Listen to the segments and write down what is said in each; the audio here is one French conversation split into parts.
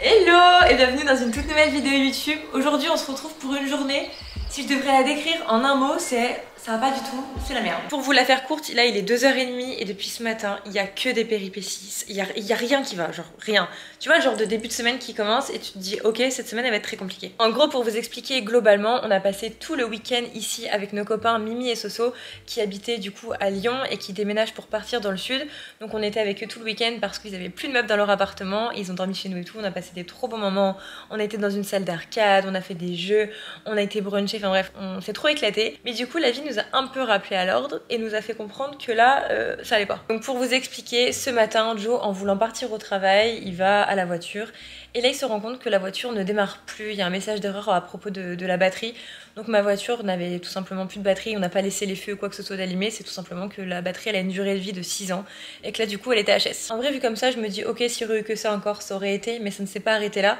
Hello et bienvenue dans une toute nouvelle vidéo YouTube. Aujourd'hui on se retrouve pour une journée, si je devrais la décrire en un mot, ça va pas du tout, c'est la merde. Pour vous la faire courte, là il est 2h30 et depuis ce matin, il y a que des péripéties. Il y a rien qui va, genre rien. Tu vois le genre de début de semaine qui commence et tu te dis ok, cette semaine elle va être très compliquée. En gros, pour vous expliquer globalement, on a passé tout le week-end ici avec nos copains Mimi et Soso qui habitaient du coup à Lyon et qui déménagent pour partir dans le sud. Donc on était avec eux tout le week-end parce qu'ils avaient plus de meubles dans leur appartement, ils ont dormi chez nous et tout, on a passé des trop bons moments. On était dans une salle d'arcade, on a fait des jeux, on a été brunché, enfin bref, on s'est trop éclaté. Mais du coup la vie nous a un peu rappelé à l'ordre et nous a fait comprendre que là ça allait pas. Donc pour vous expliquer, ce matin Joe, en voulant partir au travail, il va à la voiture et là il se rend compte que la voiture ne démarre plus. Il y a un message d'erreur à propos de la batterie. Donc ma voiture n'avait tout simplement plus de batterie, on n'a pas laissé les feux ou quoi que ce soit d'allumer, c'est tout simplement que la batterie elle a une durée de vie de 6 ans et que là du coup elle était HS. En vrai vu comme ça je me dis ok, si rude que ça encore ça aurait été, mais ça ne s'est pas arrêté là.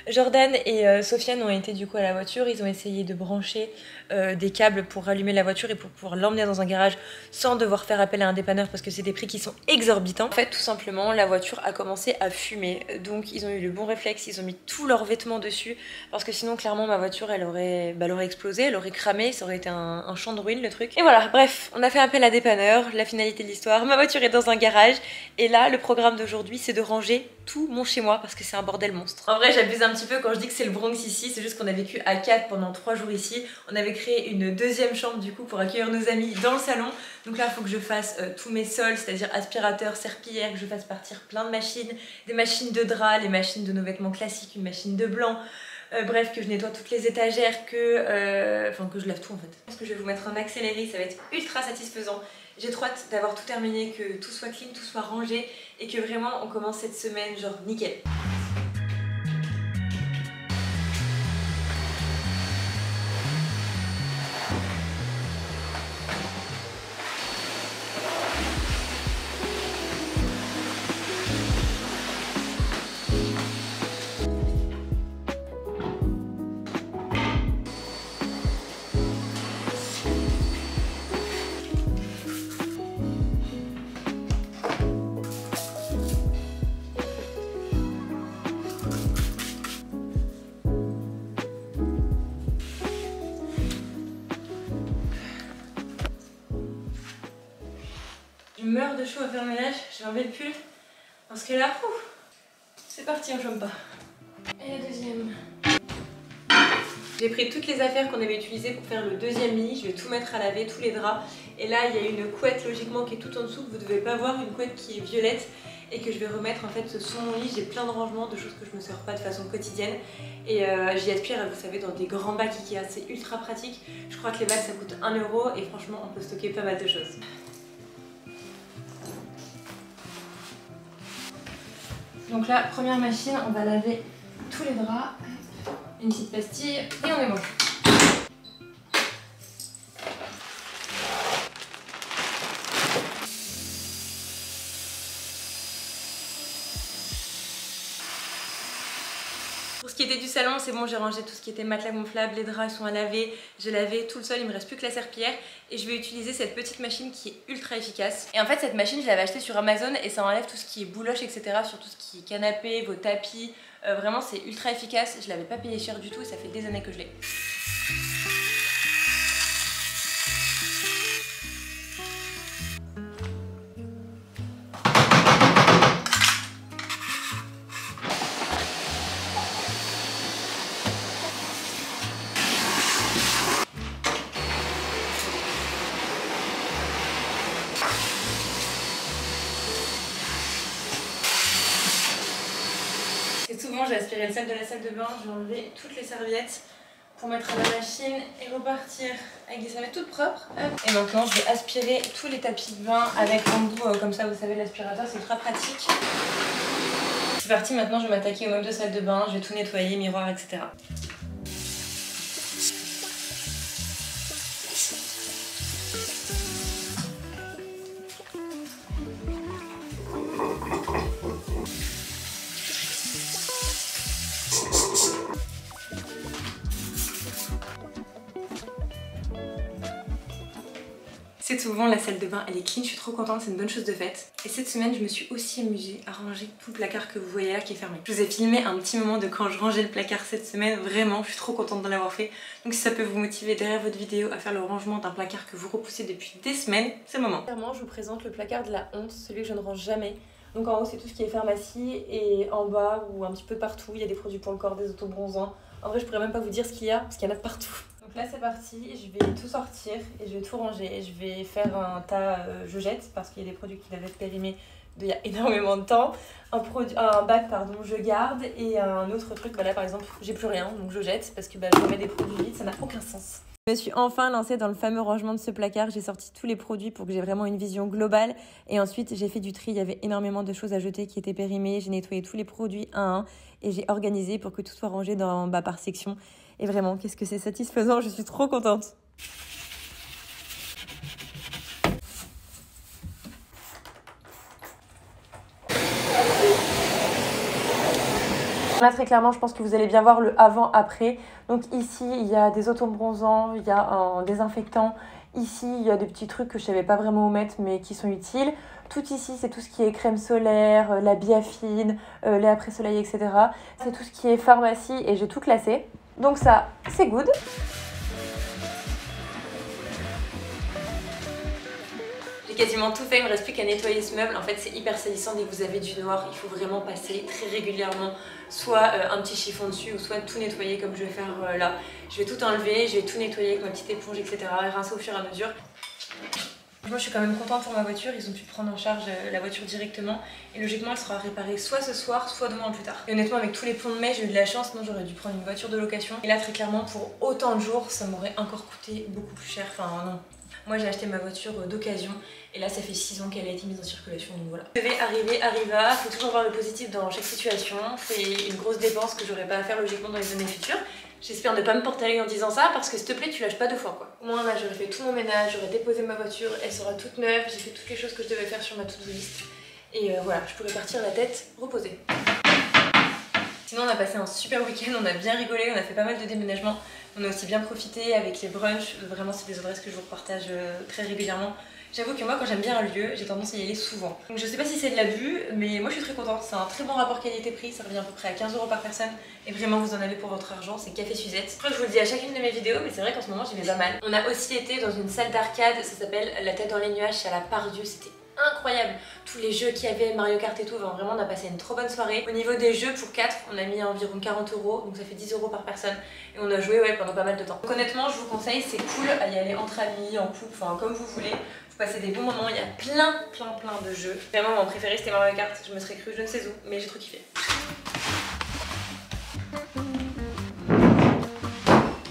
Jordan et Sofiane ont été du coup à la voiture, ils ont essayé de brancher des câbles pour rallumer la voiture et pour pouvoir l'emmener dans un garage sans devoir faire appel à un dépanneur parce que c'est des prix qui sont exorbitants. En fait tout simplement la voiture a commencé à fumer, donc ils ont eu le bon réflexe, ils ont mis tous leurs vêtements dessus parce que sinon clairement ma voiture elle aurait explosé, elle aurait cramé, ça aurait été un champ de ruines le truc. Et voilà, bref, on a fait appel à dépanneur, la finalité de l'histoire, ma voiture est dans un garage et là le programme d'aujourd'hui c'est de ranger tout mon chez moi parce que c'est un bordel monstre. En vrai j'abuse un petit peu quand je dis que c'est le Bronx ici, c'est juste qu'on a vécu à 4 pendant 3 jours ici, on avait créé une deuxième chambre du coup pour accueillir nos amis dans le salon, donc là il faut que je fasse tous mes sols, c'est-à-dire aspirateur, serpillière, que je fasse partir plein de machines, des machines de drap, les machines de nos vêtements classiques, une machine de blanc, bref, que je nettoie toutes les étagères, enfin que je lave tout en fait. Je pense que je vais vous mettre un accéléré, ça va être ultra satisfaisant. J'ai trop hâte d'avoir tout terminé, que tout soit clean, tout soit rangé et que vraiment on commence cette semaine genre nickel. Je meurs de chaud à faire le ménage, j'ai enlevé le pull parce que là, c'est parti, on chôme pas. Et la deuxième. J'ai pris toutes les affaires qu'on avait utilisées pour faire le deuxième lit, je vais tout mettre à laver, tous les draps. Et là, il y a une couette logiquement qui est tout en dessous que vous devez pas voir, une couette qui est violette et que je vais remettre en fait sous mon lit. J'ai plein de rangements, de choses que je me sers pas de façon quotidienne et j'y aspire, vous savez, dans des grands bacs Ikea, c'est ultra pratique. Je crois que les bacs ça coûte 1 € et franchement on peut stocker pas mal de choses. Donc là, première machine, on va laver tous les draps, une petite pastille et on est bon. Pour ce qui était du salon, c'est bon, j'ai rangé tout ce qui était matelas gonflable, les draps sont à laver, j'ai lavé tout le sol, il me reste plus que la serpillière et je vais utiliser cette petite machine qui est ultra efficace. Et en fait cette machine je l'avais achetée sur Amazon et ça enlève tout ce qui est bouloche etc, sur tout ce qui est canapé, vos tapis, vraiment c'est ultra efficace, je l'avais pas payé cher du tout et ça fait des années que je l'ai. Souvent j'ai aspiré le sel de la salle de bain, j'ai enlevé toutes les serviettes pour mettre à la machine et repartir avec des serviettes toutes propres. Hop. Et maintenant je vais aspirer tous les tapis de bain avec un bout comme ça, vous savez l'aspirateur c'est ultra pratique. C'est parti, maintenant je vais m'attaquer aux meubles de salle de bain, je vais tout nettoyer, miroir etc. C'est tout bon, la salle de bain elle est clean, je suis trop contente, c'est une bonne chose de faite. Et cette semaine je me suis aussi amusée à ranger tout le placard que vous voyez là qui est fermé. Je vous ai filmé un petit moment de quand je rangeais le placard cette semaine, vraiment je suis trop contente de l'avoir fait. Donc si ça peut vous motiver derrière votre vidéo à faire le rangement d'un placard que vous repoussez depuis des semaines, c'est le moment. Clairement je vous présente le placard de la honte, celui que je ne range jamais. Donc en haut c'est tout ce qui est pharmacie et en bas ou un petit peu partout il y a des produits pour le corps, des autobronzants. En vrai je pourrais même pas vous dire ce qu'il y a parce qu'il y en a partout. Donc là c'est parti, je vais tout sortir et je vais tout ranger et je vais faire un tas je jette parce qu'il y a des produits qui doivent être périmés d'il y a énormément de temps. Un bac pardon je garde et un autre truc, bah là par exemple j'ai plus rien donc je jette parce que je remets des produits vides, ça n'a aucun sens. Je me suis enfin lancée dans le fameux rangement de ce placard, j'ai sorti tous les produits pour que j'ai vraiment une vision globale et ensuite j'ai fait du tri, il y avait énormément de choses à jeter qui étaient périmées, j'ai nettoyé tous les produits un à un et j'ai organisé pour que tout soit rangé par section et vraiment qu'est-ce que c'est satisfaisant, je suis trop contente. Là très clairement je pense que vous allez bien voir le avant-après. Donc ici il y a des autobronzants, il y a un désinfectant. Ici il y a des petits trucs que je savais pas vraiment où mettre mais qui sont utiles. Tout ici c'est tout ce qui est crème solaire, la biafine, lait après soleil etc. C'est tout ce qui est pharmacie et j'ai tout classé. Donc ça c'est good. J'ai quasiment tout fait, il me reste plus qu'à nettoyer ce meuble. En fait c'est hyper salissant dès que vous avez du noir, il faut vraiment passer très régulièrement soit un petit chiffon dessus ou soit tout nettoyer comme je vais faire là. Je vais tout enlever, je vais tout nettoyer avec ma petite éponge etc. et rincer au fur et à mesure. Moi je suis quand même contente pour ma voiture, ils ont pu prendre en charge la voiture directement et logiquement elle sera réparée soit ce soir soit demain plus tard. Et honnêtement avec tous les ponts de mai j'ai eu de la chance, sinon j'aurais dû prendre une voiture de location. Et là très clairement pour autant de jours ça m'aurait encore coûté beaucoup plus cher, enfin non. Moi j'ai acheté ma voiture d'occasion et là ça fait 6 ans qu'elle a été mise en circulation donc voilà. Je vais arriva, faut toujours voir le positif dans chaque situation, c'est une grosse dépense que j'aurais pas à faire logiquement dans les années futures. J'espère ne pas me porter à l'œil en disant ça parce que s'il te plaît tu lâches pas deux fois quoi. Au moins là j'aurais fait tout mon ménage, j'aurais déposé ma voiture, elle sera toute neuve, j'ai fait toutes les choses que je devais faire sur ma to-do list et voilà je pourrais partir la tête reposée. Sinon on a passé un super week-end, on a bien rigolé, on a fait pas mal de déménagements. On a aussi bien profité avec les brunchs, vraiment c'est des adresses que je vous partage très régulièrement. J'avoue que moi quand j'aime bien un lieu, j'ai tendance à y aller souvent. Donc je sais pas si c'est de l'abus, mais moi je suis très contente. C'est un très bon rapport qualité-prix, ça revient à peu près à 15 € par personne. Et vraiment vous en avez pour votre argent, c'est Café Suzette. Après je vous le dis à chacune de mes vidéos, mais c'est vrai qu'en ce moment j'y vais pas mal. On a aussi été dans une salle d'arcade, ça s'appelle La Tête dans les nuages, c'est à la Part-Dieu, c'était incroyable. Tous les jeux qu'il y avait, Mario Kart et tout, vraiment on a passé une trop bonne soirée. Au niveau des jeux pour 4, on a mis environ 40 €, donc ça fait 10 € par personne. Et on a joué pendant pas mal de temps. Donc honnêtement je vous conseille, c'est cool à y aller entre amis, en couple, enfin comme vous voulez. Vous passez des bons moments, il y a plein de jeux. Vraiment mon préféré c'était Mario Kart, je me serais cru je ne sais où, mais j'ai trop kiffé.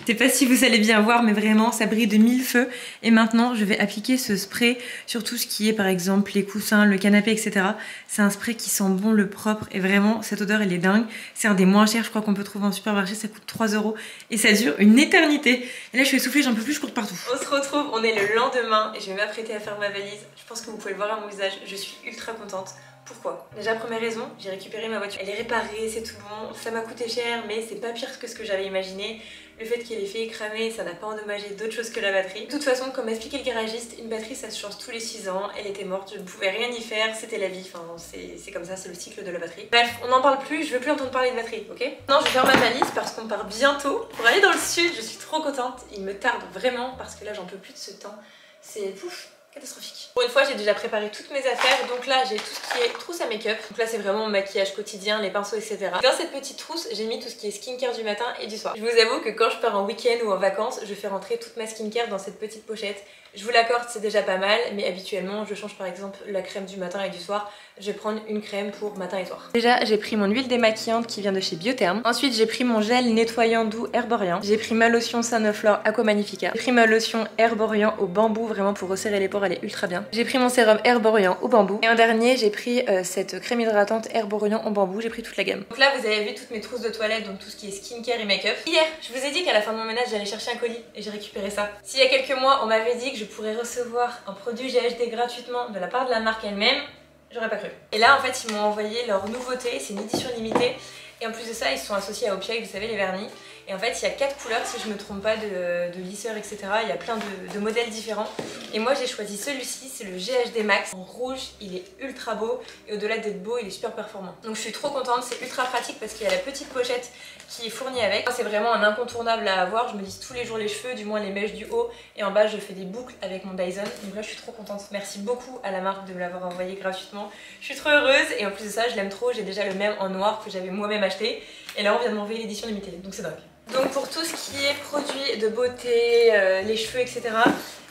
Je sais pas si vous allez bien voir mais vraiment ça brille de mille feux et maintenant je vais appliquer ce spray sur tout ce qui est par exemple les coussins, le canapé etc. C'est un spray qui sent bon le propre et vraiment cette odeur elle est dingue. C'est un des moins chers je crois qu'on peut trouver en supermarché, ça coûte 3 € et ça dure une éternité. Et là je suis essoufflée, j'en peux plus, je cours partout. On se retrouve, on est le lendemain et je vais m'apprêter à faire ma valise. Je pense que vous pouvez le voir à mon visage, je suis ultra contente. Pourquoi? Déjà première raison, j'ai récupéré ma voiture. Elle est réparée, c'est tout bon, ça m'a coûté cher mais c'est pas pire que ce que j'avais imaginé. Le fait qu'elle ait fait cramer, ça n'a pas endommagé d'autre chose que la batterie. De toute façon, comme expliqué le garagiste, une batterie ça se change tous les 6 ans, elle était morte, je ne pouvais rien y faire, c'était la vie, enfin c'est comme ça, c'est le cycle de la batterie. Bref, on n'en parle plus, je veux plus entendre parler de batterie, ok? Non, je vais faire ma valise parce qu'on part bientôt pour aller dans le sud, je suis trop contente, il me tarde vraiment parce que là j'en peux plus de ce temps, c'est pouf. Catastrophique. Pour une fois j'ai déjà préparé toutes mes affaires, donc là j'ai tout ce qui est trousse à make-up, donc là c'est vraiment mon maquillage quotidien, les pinceaux etc. Dans cette petite trousse j'ai mis tout ce qui est skincare du matin et du soir. Je vous avoue que quand je pars en week-end ou en vacances je fais rentrer toute ma skincare dans cette petite pochette. Je vous l'accorde c'est déjà pas mal, mais habituellement je change par exemple la crème du matin et du soir. Je vais prendre une crème pour matin et soir. Déjà j'ai pris mon huile démaquillante qui vient de chez Biotherm. Ensuite j'ai pris mon gel nettoyant doux Herborian. J'ai pris ma lotion Sanoflore Aqua Magnifica. J'ai pris ma lotion Herborian au bambou vraiment pour resserrer les pores, elle est ultra bien. J'ai pris mon sérum Herborian au bambou. Et en dernier j'ai pris cette crème hydratante Herborian au bambou. J'ai pris toute la gamme. Donc là vous avez vu toutes mes trousses de toilette, donc tout ce qui est skincare et make-up. Hier je vous ai dit qu'à la fin de mon ménage j'allais chercher un colis et j'ai récupéré ça. S'il y a quelques mois on m'avait dit que je pourrais recevoir un produit GHD gratuitement de la part de la marque elle-même, j'aurais pas cru. Et là en fait ils m'ont envoyé leur nouveauté, c'est une édition limitée. Et en plus de ça ils sont associés à Opiac, vous savez les vernis. Et en fait il y a 4 couleurs si je me trompe pas de lisseurs etc. Il y a plein de modèles différents. Et moi j'ai choisi celui-ci, c'est le GHD Max. En rouge, il est ultra beau et au-delà d'être beau, il est super performant. Donc je suis trop contente, c'est ultra pratique parce qu'il y a la petite pochette qui est fournie avec. C'est vraiment un incontournable à avoir, je me lisse tous les jours les cheveux, du moins les mèches du haut. Et en bas je fais des boucles avec mon Dyson. Donc là je suis trop contente. Merci beaucoup à la marque de me l'avoir envoyé gratuitement. Je suis trop heureuse et en plus de ça je l'aime trop, j'ai déjà le même en noir que j'avais moi-même acheté. Et là on vient de m'envoyer l'édition limitée, donc c'est dingue. Donc pour tout ce qui est produits de beauté, les cheveux etc,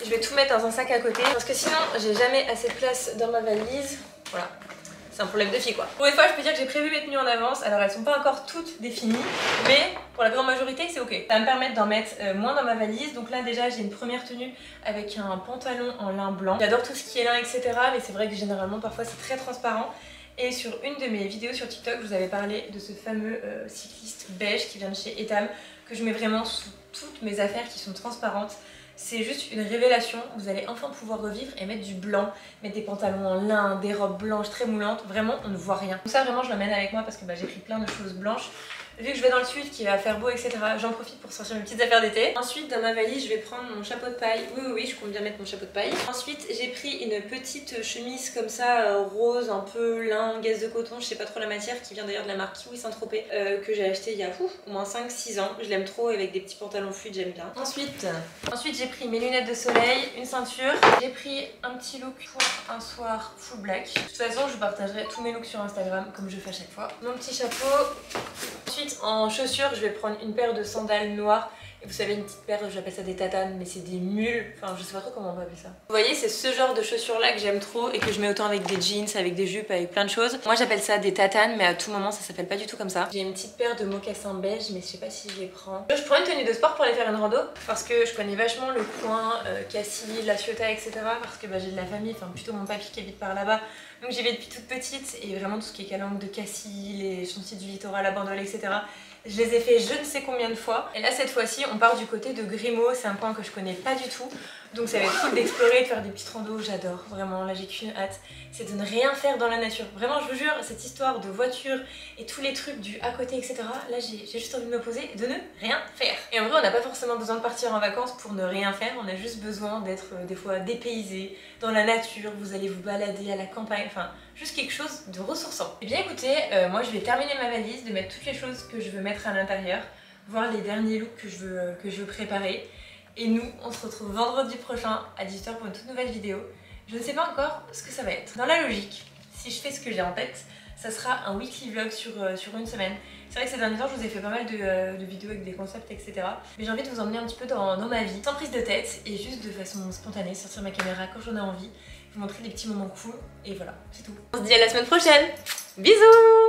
je vais tout mettre dans un sac à côté parce que sinon j'ai jamais assez de place dans ma valise. Voilà. C'est un problème de fille quoi. Pour une fois je peux dire que j'ai prévu mes tenues en avance, alors elles sont pas encore toutes définies, mais pour la grande majorité c'est ok. Ça va me permettre d'en mettre moins dans ma valise, donc là déjà j'ai une première tenue avec un pantalon en lin blanc. J'adore tout ce qui est lin etc, mais c'est vrai que généralement parfois c'est très transparent. Et sur une de mes vidéos sur TikTok, je vous avais parlé de ce fameux cycliste beige qui vient de chez Etam, que je mets vraiment sous toutes mes affaires qui sont transparentes. C'est juste une révélation, vous allez enfin pouvoir revivre et mettre du blanc, mettre des pantalons en lin, des robes blanches très moulantes, vraiment on ne voit rien. Donc ça vraiment je l'emmène avec moi parce que j'ai pris plein de choses blanches. Vu que je vais dans le sud, qu'il va faire beau, etc., j'en profite pour sortir mes petites affaires d'été. Ensuite, dans ma valise, je vais prendre mon chapeau de paille. Oui, je compte bien mettre mon chapeau de paille. Ensuite, j'ai pris une petite chemise comme ça, rose, un peu lin, gaze de coton, je sais pas trop la matière, qui vient d'ailleurs de la marque Kiwi Saint-Tropez, que j'ai acheté il y a au moins 5-6 ans. Je l'aime trop, avec des petits pantalons fluides, j'aime bien. Ensuite j'ai pris mes lunettes de soleil, une ceinture. J'ai pris un petit look pour un soir full black. De toute façon, je partagerai tous mes looks sur Instagram, comme je fais à chaque fois. Mon petit chapeau. Ensuite en chaussures je vais prendre une paire de sandales noires. Et vous savez une petite paire, j'appelle ça des tatanes mais c'est des mules, enfin je sais pas trop comment on va appeler ça. Vous voyez c'est ce genre de chaussures là que j'aime trop et que je mets autant avec des jeans, avec des jupes, avec plein de choses. Moi j'appelle ça des tatanes mais à tout moment ça s'appelle pas du tout comme ça. J'ai une petite paire de mocassins beige mais je sais pas si je les prends. Je prends une tenue de sport pour aller faire une rando parce que je connais vachement le coin, Cassis, La Ciotat etc. Parce que j'ai de la famille, enfin plutôt mon papy qui habite par là-bas. Donc j'y vais depuis toute petite et vraiment tout ce qui est calanque de Cassis, les chantiers du littoral à Bandol etc. Je les ai fait je ne sais combien de fois. Et là cette fois-ci on part du côté de Grimaud, c'est un coin que je connais pas du tout. Donc ça va être cool d'explorer, de faire des petites randos, j'adore. Vraiment là j'ai qu'une hâte, c'est de ne rien faire dans la nature. Vraiment je vous jure, cette histoire de voiture et tous les trucs du à côté etc. Là j'ai juste envie de me poser et de ne rien faire. Et en vrai on n'a pas forcément besoin de partir en vacances pour ne rien faire. On a juste besoin d'être des fois dépaysé dans la nature. Vous allez vous balader à la campagne, enfin juste quelque chose de ressourçant. Et bien écoutez, moi je vais terminer ma valise, de mettre toutes les choses que je veux mettre à l'intérieur, voir les derniers looks que je veux préparer. Et nous, on se retrouve vendredi prochain à 18h pour une toute nouvelle vidéo. Je ne sais pas encore ce que ça va être. Dans la logique, si je fais ce que j'ai en tête, ça sera un weekly vlog sur une semaine. C'est vrai que ces derniers temps, je vous ai fait pas mal de vidéos avec des concepts, etc. Mais j'ai envie de vous emmener un petit peu dans ma vie, sans prise de tête et juste de façon spontanée, sortir ma caméra quand j'en ai envie, vous montrer des petits moments cool et voilà, c'est tout. On se dit à la semaine prochaine. Bisous!